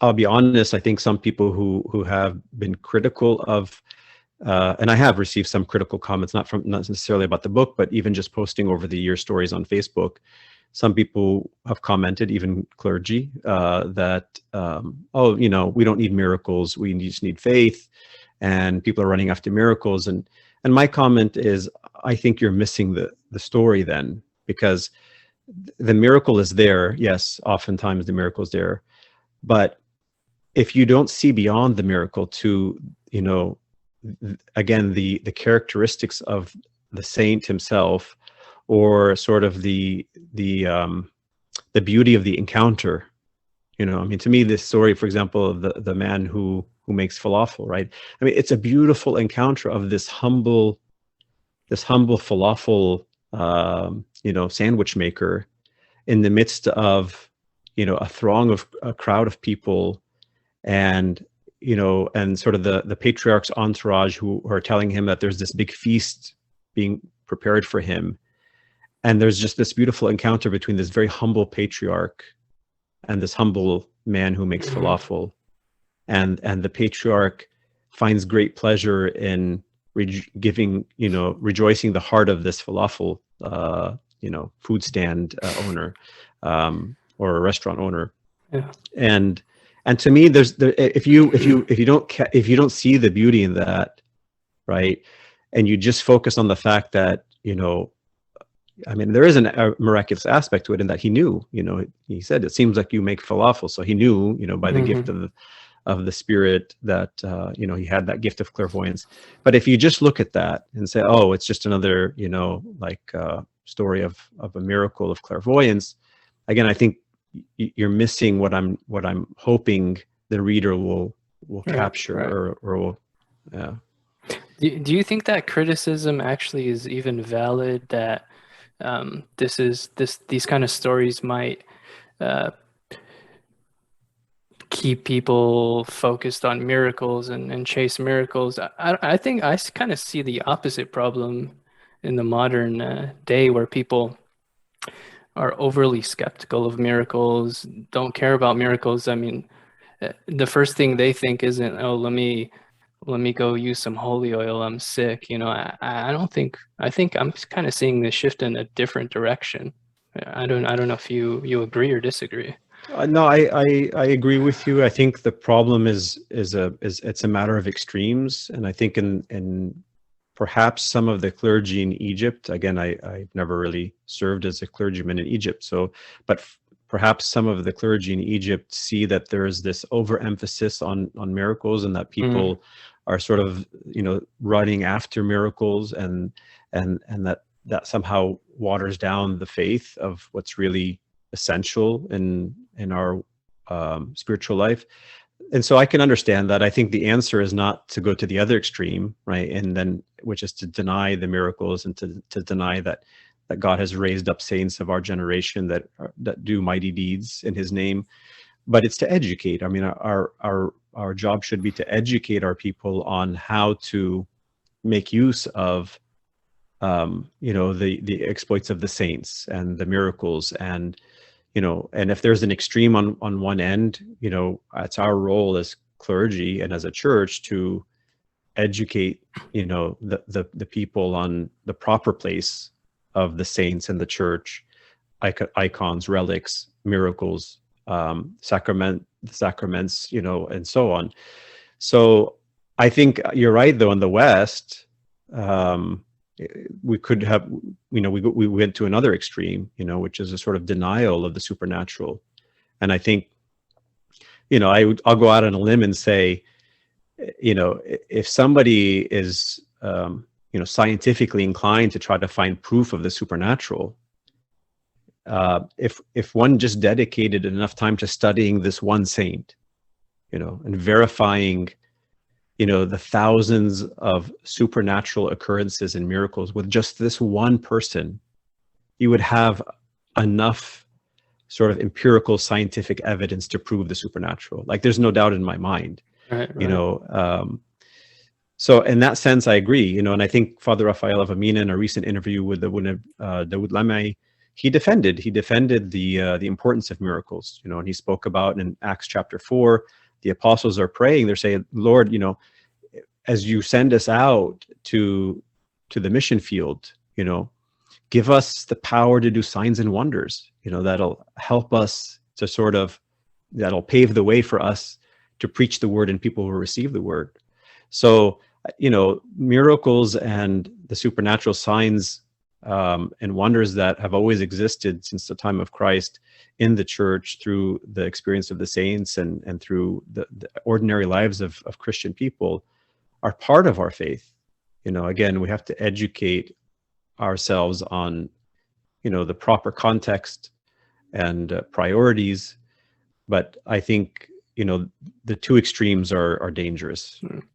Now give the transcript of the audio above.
I'll be honest, I think some people who have been critical of, and I have received some critical comments, not necessarily about the book, but even just posting over the year stories on Facebook. Some people have commented, even clergy, that, oh, we don't need miracles. We just need faith, and people are running after miracles. And my comment is, I think you're missing the story then, because the miracle is there. Yes, oftentimes the miracle is there, but if you don't see beyond the miracle to, again, the characteristics of the saint himself, or sort of the beauty of the encounter, to me, this story, for example, of the man who makes falafel, right? I mean, it's a beautiful encounter of this humble falafel, sandwich maker in the midst of, a crowd of people, and sort of the patriarch's entourage who are telling him that there's this big feast being prepared for him. And there's just this beautiful encounter between this very humble patriarch and this humble man who makes falafel. And the patriarch finds great pleasure in rejoicing the heart of this falafel, food stand owner, or a restaurant owner. Yeah. And to me, if you don't see the beauty in that, right, and you just focus on the fact that, there is a miraculous aspect to it, in that he knew, he said, it seems like you make falafel. So he knew, by the gift of the Spirit that, he had that gift of clairvoyance. But if you just look at that and say, oh, it's just another, story of a miracle of clairvoyance, again, I think you're missing what I'm hoping the reader will capture, right. or will, yeah. Do you think that criticism actually is even valid, that these kind of stories might keep people focused on miracles and chase miracles? I think I kind of see the opposite problem in the modern day, where people are overly skeptical of miracles, don't care about miracles. I mean, the first thing they think isn't, oh, let me go use some holy oil, I'm sick. I think I'm kind of seeing this shift in a different direction. I don't know if you agree or disagree. No, I agree with you. I think the problem is it's a matter of extremes, and I think in perhaps some of the clergy in Egypt, again, I've never really served as a clergyman in Egypt, but perhaps some of the clergy in Egypt see that there is this overemphasis on miracles, and that people are sort of, running after miracles, and that somehow waters down the faith of what's really essential in our spiritual life. And so I can understand that. I think the answer is not to go to the other extreme, right? And then, which is to deny the miracles, and to deny that God has raised up saints of our generation that do mighty deeds in his name. But it's to educate. I mean, our job should be to educate our people on how to make use of, the exploits of the saints and the miracles, and if there's an extreme on one end, it's our role as clergy and as a church to educate, the people on the proper place of the saints and the church, icons, relics, miracles, sacraments, and so on. So I think you're right, though. In the West, we could have, we went to another extreme, which is a sort of denial of the supernatural. And I think, I'll go out on a limb and say, if somebody is, scientifically inclined to try to find proof of the supernatural, if one just dedicated enough time to studying this one saint, and verifying, the thousands of supernatural occurrences and miracles with just this one person, you would have enough sort of empirical scientific evidence to prove the supernatural. Like, there's no doubt in my mind, right. So in that sense, I agree, and I think Father Raphael of Amina, in a recent interview with the Dawood Lamai, he defended the importance of miracles, and he spoke about in Acts chapter 4, the apostles are praying, they're saying, Lord, as you send us out to the mission field, give us the power to do signs and wonders, that'll help us to that'll pave the way for us to preach the word and people will receive the word. So, miracles and the supernatural signs and wonders that have always existed since the time of Christ in the church through the experience of the saints and through the ordinary lives of Christian people are part of our faith. Again, we have to educate ourselves on, the proper context and priorities. But I think, the two extremes are dangerous.